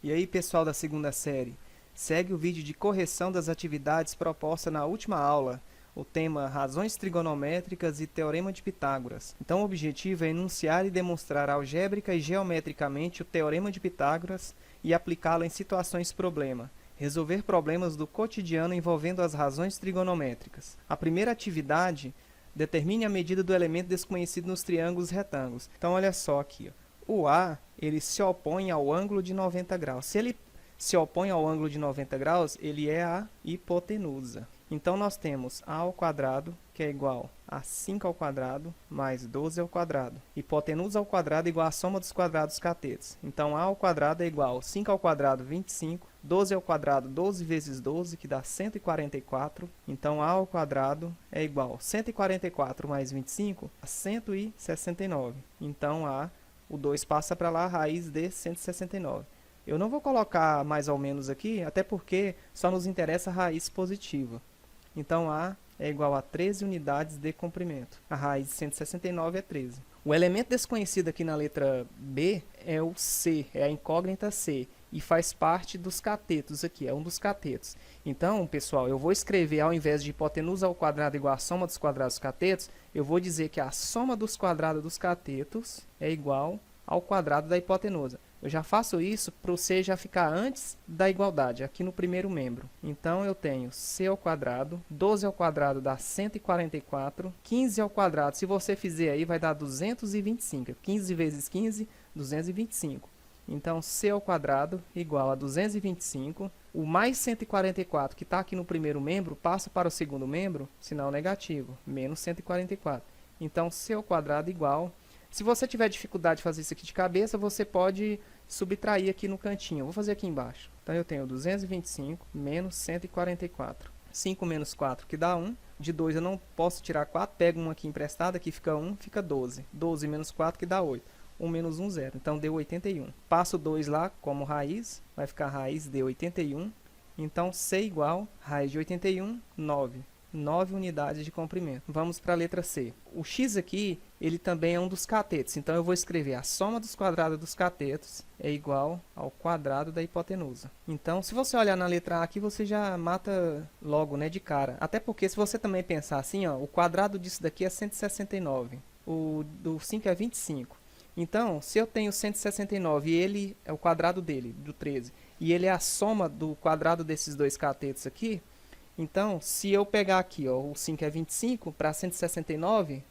E aí, pessoal da segunda série, segue o vídeo de correção das atividades proposta na última aula, o tema Razões Trigonométricas e Teorema de Pitágoras. Então, o objetivo é enunciar e demonstrar algébrica e geometricamente o Teorema de Pitágoras e aplicá-lo em situações problema. Resolver problemas do cotidiano envolvendo as razões trigonométricas. A primeira atividade, determine a medida do elemento desconhecido nos triângulos retângulos. Então, olha só aqui, ó. O A, ele se opõe ao ângulo de 90 graus. Se ele se opõe ao ângulo de 90 graus, ele é a hipotenusa. Então, nós temos A ao quadrado, que é igual a 5 ao quadrado, mais 12 ao quadrado. Hipotenusa ao quadrado é igual à soma dos quadrados catetos. Então, A ao quadrado é igual a 5 ao quadrado, 25. 12 ao quadrado, 12 vezes 12, que dá 144. Então, A ao quadrado é igual a 144 mais 25, a 169. Então, o 2 passa para lá, a raiz de 169. Eu não vou colocar mais ou menos aqui, até porque só nos interessa a raiz positiva. Então, A é igual a 13 unidades de comprimento. A raiz de 169 é 13. O elemento desconhecido aqui na letra B é o C, é a incógnita C, e faz parte dos catetos aqui, é um dos catetos. Então, pessoal, eu vou escrever, ao invés de hipotenusa ao quadrado igual a soma dos quadrados catetos, eu vou dizer que a soma dos quadrados dos catetos é igual ao quadrado da hipotenusa. Eu já faço isso para o C já ficar antes da igualdade, aqui no primeiro membro. Então, eu tenho C ao quadrado, 12 ao quadrado dá 144, 15 ao quadrado, se você fizer aí, vai dar 225. 15 vezes 15, 225. Então, C ao quadrado igual a 225. O mais 144 que está aqui no primeiro membro passa para o segundo membro, sinal negativo, menos 144. Então, C ao quadrado igual... Se você tiver dificuldade de fazer isso aqui de cabeça, você pode subtrair aqui no cantinho. Eu vou fazer aqui embaixo. Então, eu tenho 225 menos 144. 5 menos 4, que dá 1. De 2 eu não posso tirar 4. Pego 1 aqui emprestado, aqui fica 1, fica 12. 12 menos 4, que dá 8. 1 menos 1, 0. Então, deu 81. Passo 2 lá como raiz. Vai ficar raiz de 81. Então, C igual, raiz de 81, 9. 9 unidades de comprimento. Vamos para a letra C. O x aqui, ele também é um dos catetos. Então, eu vou escrever a soma dos quadrados dos catetos é igual ao quadrado da hipotenusa. Então, se você olhar na letra A aqui, você já mata logo, né, de cara. Até porque, se você também pensar assim, ó, o quadrado disso daqui é 169. O do 5 é 25. Então, se eu tenho 169 e ele é o quadrado dele, do 13, e ele é a soma do quadrado desses dois catetos aqui, então, se eu pegar aqui, ó, o 5 é 25, para 169,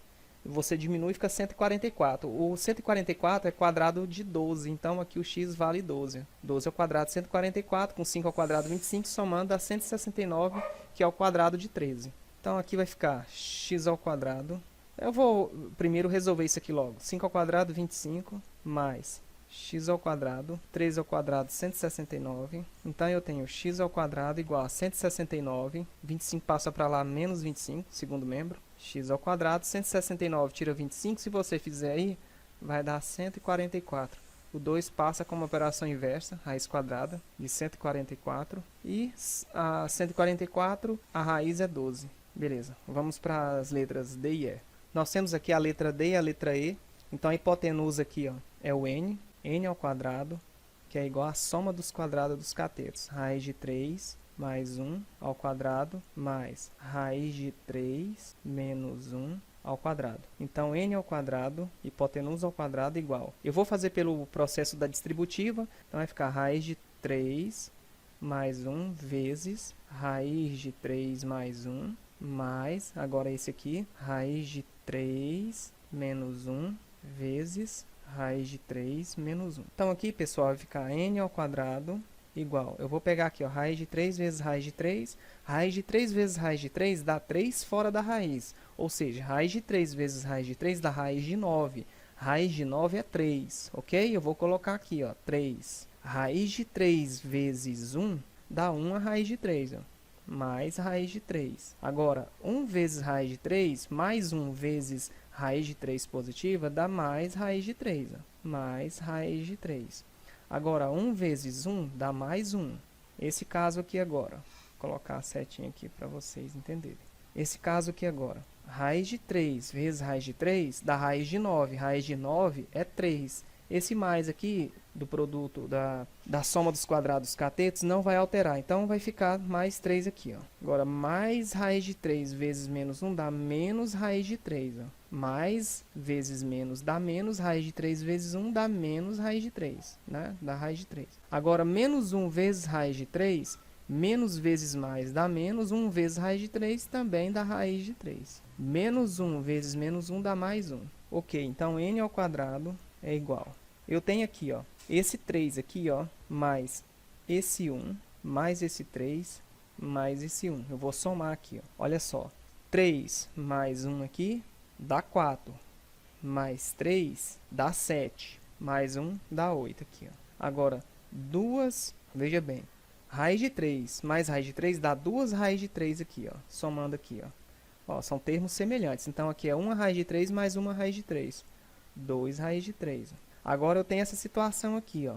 você diminui e fica 144. O 144 é quadrado de 12, então aqui o x vale 12. 12 ao quadrado de 144, com 5 ao quadrado 25, somando a 169, que é o quadrado de 13. Então, aqui vai ficar x ao quadrado. Eu vou primeiro resolver isso aqui logo. 5 ao quadrado, 25, mais x ao quadrado, 3 ao quadrado, 169. Então, eu tenho x ao quadrado igual a 169. 25 passa para lá, menos 25, segundo membro. X ao quadrado, 169 tira 25. Se você fizer aí, vai dar 144. O 2 passa como operação inversa, raiz quadrada de 144. E a 144, a raiz é 12. Beleza, vamos para as letras D e E. Nós temos aqui a letra D e a letra E. Então, a hipotenusa aqui, ó, é o n. N ao quadrado, que é igual à soma dos quadrados dos catetos. Raiz de 3 mais 1 ao quadrado, mais raiz de 3 menos 1 ao quadrado. Então, n ao quadrado, hipotenusa ao quadrado, igual. Eu vou fazer pelo processo da distributiva, então vai ficar raiz de 3 mais 1 vezes raiz de 3 mais 1, mais, agora esse aqui, raiz de 3 menos 1 vezes raiz de 3 menos 1. Então, aqui, pessoal, vai ficar n ao quadrado igual. Eu vou pegar aqui, ó, raiz de 3 vezes raiz de 3. Raiz de 3 vezes raiz de 3 dá 3 fora da raiz. Ou seja, raiz de 3 vezes raiz de 3 dá raiz de 9. Raiz de 9 é 3, ok? Eu vou colocar aqui, ó, 3. Raiz de 3 vezes 1 dá 1 a raiz de 3, ó, mais raiz de 3. Agora, 1 vezes raiz de 3 mais 1 vezes raiz de 3 positiva dá mais raiz de 3, ó, mais raiz de 3. Agora, 1 vezes 1 dá mais 1. Esse caso aqui agora, vou colocar a setinha aqui para vocês entenderem. Esse caso aqui agora, raiz de 3 vezes raiz de 3 dá raiz de 9. Raiz de 9 é 3. Esse mais aqui do produto da soma dos quadrados dos catetos não vai alterar. Então, vai ficar mais 3 aqui, ó. Agora, mais raiz de 3 vezes menos 1 dá menos raiz de 3, ó. Mais vezes menos dá menos, raiz de 3 vezes 1 dá menos raiz de 3, né? Dá raiz de 3. Agora, menos 1 vezes raiz de 3, menos vezes mais dá menos, 1 vezes raiz de 3 também dá raiz de 3. Menos 1 vezes menos 1 dá mais 1. Ok, então n ao quadrado é igual. Eu tenho aqui, ó, esse 3 aqui, ó, mais esse 1, mais esse 3, mais esse 1. Eu vou somar aqui, ó. Olha só. 3 mais 1 aqui dá 4. Mais 3 dá 7. Mais 1 dá 8 aqui, ó. Agora, veja bem. Raiz de 3 mais raiz de 3 dá 2 raiz de 3 aqui, ó. Somando aqui, ó. Ó, são termos semelhantes. Então, aqui é 1 raiz de 3 mais 1 raiz de 3. 2 raiz de 3. Agora, eu tenho essa situação aqui, ó.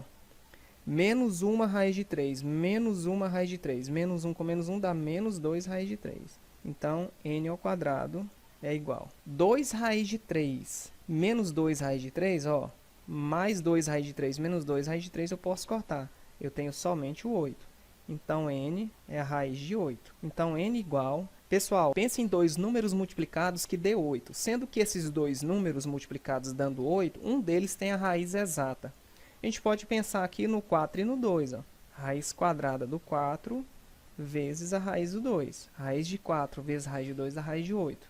Menos 1 raiz de 3, menos 1 raiz de 3. Menos 1 com menos 1 dá menos 2 raiz de 3. Então, n ao quadrado é igual. 2 raiz de 3 menos 2 raiz de 3, ó. Mais 2 raiz de 3 menos 2 raiz de 3 eu posso cortar. Eu tenho somente o 8. Então, n é a raiz de 8. Então, n igual... Pessoal, pense em dois números multiplicados que dê 8. Sendo que esses dois números multiplicados dando 8, um deles tem a raiz exata. A gente pode pensar aqui no 4 e no 2. Ó. Raiz quadrada do 4 vezes a raiz do 2. Raiz de 4 vezes a raiz de 2 dá raiz de 8.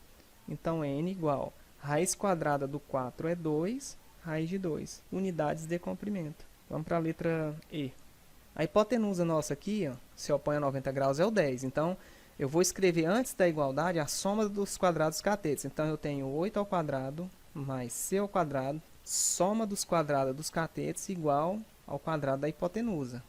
Então, n igual... Raiz quadrada do 4 é 2, raiz de 2. Unidades de comprimento. Vamos para a letra E. A hipotenusa nossa aqui, ó, se opõe a 90 graus, é o 10. Então, eu vou escrever antes da igualdade a soma dos quadrados catetos. Então, eu tenho 8 ao quadrado mais c ao quadrado, soma dos quadrados dos catetos igual ao quadrado da hipotenusa.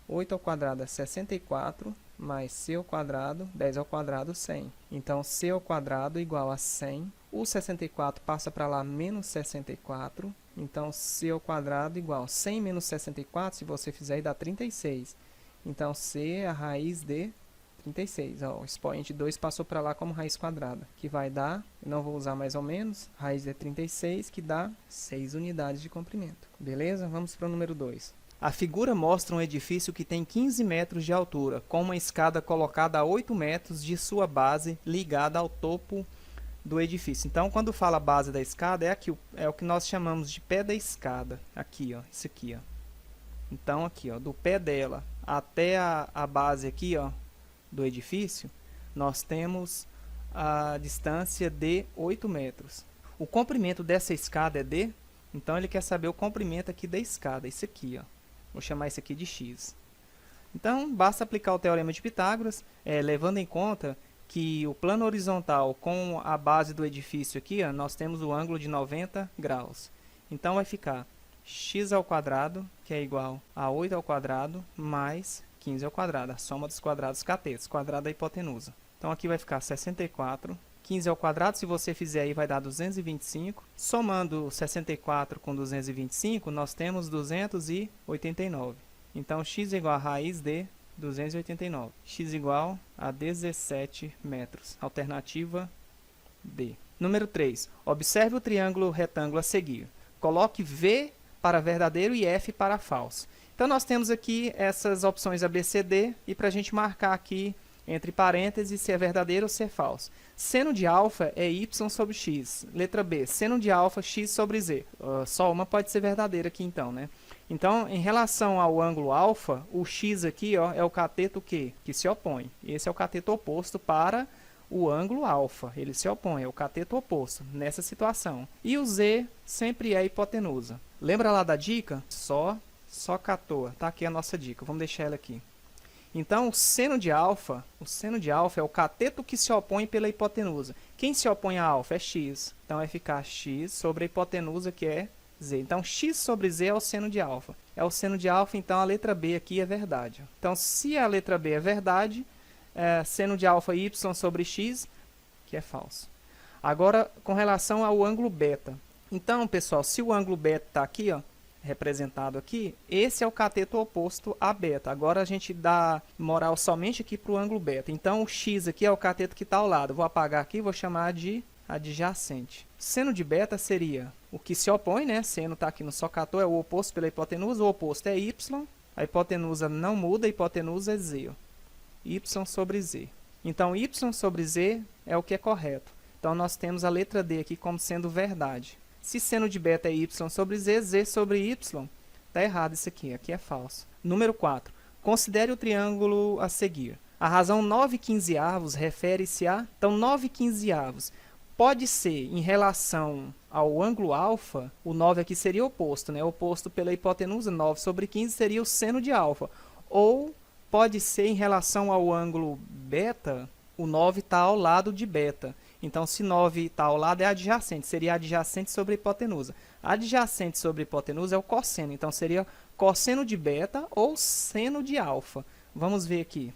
8 ao quadrado é 64, mais c ao quadrado, 10 ao quadrado, 100. Então, c ao quadrado igual a 100. O 64 passa para lá, menos 64. Então, c ao quadrado igual a 100 menos 64, se você fizer, aí dá 36. Então, c é a raiz de 36. Ó, o expoente 2 passou para lá como raiz quadrada, que vai dar, não vou usar mais ou menos, raiz de 36, que dá 6 unidades de comprimento. Beleza? Vamos para o número 2. A figura mostra um edifício que tem 15 metros de altura, com uma escada colocada a 8 metros de sua base, ligada ao topo do edifício. Então, quando fala base da escada, é o que nós chamamos de pé da escada. Aqui, ó, isso aqui, ó. Então, aqui, ó, do pé dela até a base aqui, ó, do edifício, nós temos a distância de 8 metros. O comprimento dessa escada é d, então ele quer saber o comprimento aqui da escada, isso aqui, ó. Vou chamar isso aqui de x. Então, basta aplicar o teorema de Pitágoras, levando em conta que o plano horizontal com a base do edifício aqui, ó, nós temos o ângulo de 90 graus. Então, vai ficar x ao quadrado, que é igual a 8 ao quadrado, mais 15 ao quadrado, a soma dos quadrados catetos, quadrado da hipotenusa. Então, aqui vai ficar 64. 15 ao quadrado, se você fizer aí, vai dar 225. Somando 64 com 225, nós temos 289. Então, x igual a raiz de 289. X igual a 17 metros. Alternativa D. Número 3. Observe o triângulo retângulo a seguir. Coloque V para verdadeiro e F para falso. Então, nós temos aqui essas opções ABCD e para a gente marcar aqui entre parênteses se é verdadeiro ou se é falso. Seno de alfa é y sobre x. Letra B, seno de alfa, x sobre z. Só uma pode ser verdadeira aqui então, né? Então, em relação ao ângulo alfa, o x aqui, ó, é o cateto que se opõe. Esse é o cateto oposto para o ângulo alfa. Ele se opõe, é o cateto oposto nessa situação. E o z sempre é hipotenusa. Lembra lá da dica? Só catoa. Tá aqui a nossa dica. Vamos deixar ela aqui. Então, o seno de alfa é o cateto que se opõe pela hipotenusa. Quem se opõe a alfa é x. Então, vai ficar x sobre a hipotenusa, que é z. Então, x sobre z é o seno de alfa. É o seno de alfa, então a letra B aqui é verdade. Então, se a letra B é verdade, seno de alfa y sobre x, que é falso. Agora, com relação ao ângulo beta. Então, pessoal, se o ângulo beta está aqui, ó, representado aqui, esse é o cateto oposto a beta. Agora a gente dá moral somente aqui para o ângulo beta. Então, o x aqui é o cateto que está ao lado. Vou apagar aqui e vou chamar de adjacente. Seno de beta seria o que se opõe, né? Seno está aqui no socator, é o oposto pela hipotenusa, o oposto é y, a hipotenusa não muda, a hipotenusa é z, ó. Y sobre z. Então, y sobre z é o que é correto. Então, nós temos a letra D aqui como sendo verdade. Se seno de beta é y sobre z, z sobre y, está errado isso aqui é falso. Número 4. Considere o triângulo a seguir. A razão 9/15 refere-se a... Então, 9/15 pode ser em relação ao ângulo alfa, o 9 aqui seria oposto, né? Oposto pela hipotenusa, 9 sobre 15 seria o seno de alfa. Ou pode ser em relação ao ângulo beta, o 9 está ao lado de beta. Então, se 9 está ao lado, é adjacente. Seria adjacente sobre a hipotenusa. Adjacente sobre a hipotenusa é o cosseno. Então, seria cosseno de beta ou seno de alfa. Vamos ver aqui.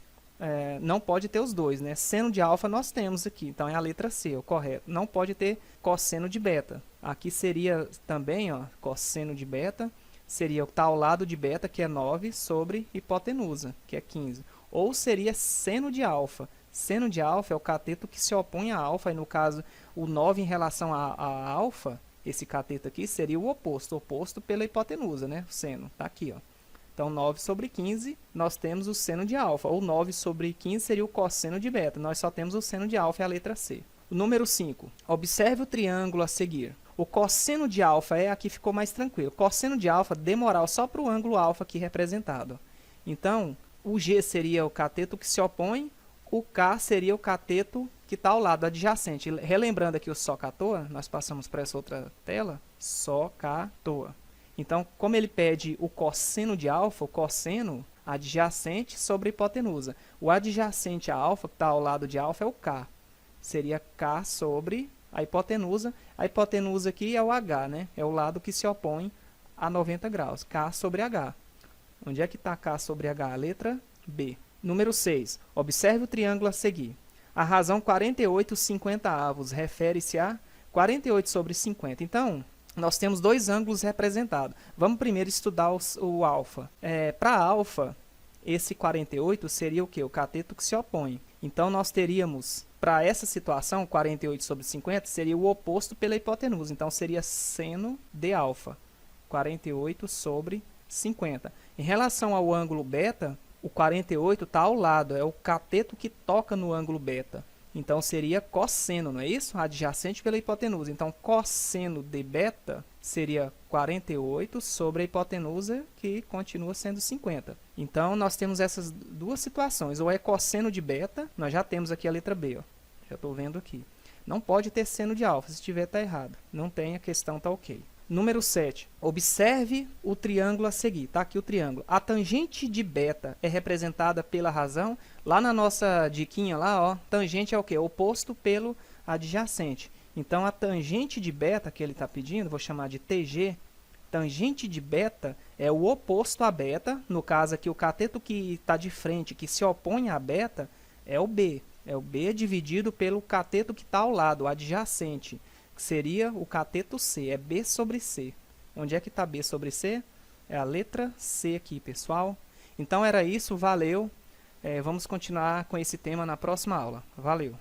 Não pode ter os dois, né? Seno de alfa nós temos aqui. Então, é a letra C, o correto. Não pode ter cosseno de beta. Aqui seria também, ó, cosseno de beta. Seria o que está ao lado de beta, que é 9, sobre hipotenusa, que é 15. Ou seria seno de alfa. Seno de alfa é o cateto que se opõe a alfa, e no caso, o 9 em relação a alfa, esse cateto aqui seria o oposto pela hipotenusa, né? O seno, tá aqui, ó. Então, 9 sobre 15, nós temos o seno de alfa, ou 9 sobre 15 seria o cosseno de beta. Nós só temos o seno de alfa, é a letra C. O número 5, observe o triângulo a seguir. O cosseno de alfa aqui ficou mais tranquilo. Cosseno de alfa, demoral só para o ângulo alfa aqui representado. Então, o G seria o cateto que se opõe, o K seria o cateto que está ao lado, adjacente. Relembrando aqui o socator, nós passamos para essa outra tela, socator. Então, como ele pede o cosseno de alfa, o cosseno adjacente sobre a hipotenusa. O adjacente a alfa, que está ao lado de alfa, é o K. Seria K sobre a hipotenusa. A hipotenusa aqui é o H, né? É o lado que se opõe a 90 graus. K sobre H. Onde é que está K sobre H? A letra B. Número 6. Observe o triângulo a seguir. A razão 48/50 refere-se a 48 sobre 50. Então, nós temos dois ângulos representados. Vamos primeiro estudar o alfa. Para alfa, esse 48 seria o quê? O cateto que se opõe. Então, nós teríamos, para essa situação, 48 sobre 50 seria o oposto pela hipotenusa. Então, seria seno de alfa. 48 sobre 50. Em relação ao ângulo beta, o 48 está ao lado, é o cateto que toca no ângulo beta. Então, seria cosseno, não é isso? Adjacente pela hipotenusa. Então, cosseno de beta seria 48 sobre a hipotenusa, que continua sendo 50. Então, nós temos essas duas situações. Ou é cosseno de beta, nós já temos aqui a letra B, ó. Já estou vendo aqui. Não pode ter seno de alfa, se tiver está errado. Não tem, a questão está ok. Número 7. Observe o triângulo a seguir. Está aqui o triângulo. A tangente de beta é representada pela razão. Lá na nossa diquinha, lá, ó, tangente é o quê? Oposto pelo adjacente. Então, a tangente de beta que ele está pedindo, vou chamar de TG. Tangente de beta é o oposto a beta. No caso aqui, o cateto que está de frente, que se opõe a beta, é o B. É o B dividido pelo cateto que está ao lado, o adjacente, que seria o cateto C, é B sobre C. Onde é que está B sobre C? É a letra C aqui, pessoal. Então, era isso, valeu. Vamos continuar com esse tema na próxima aula. Valeu!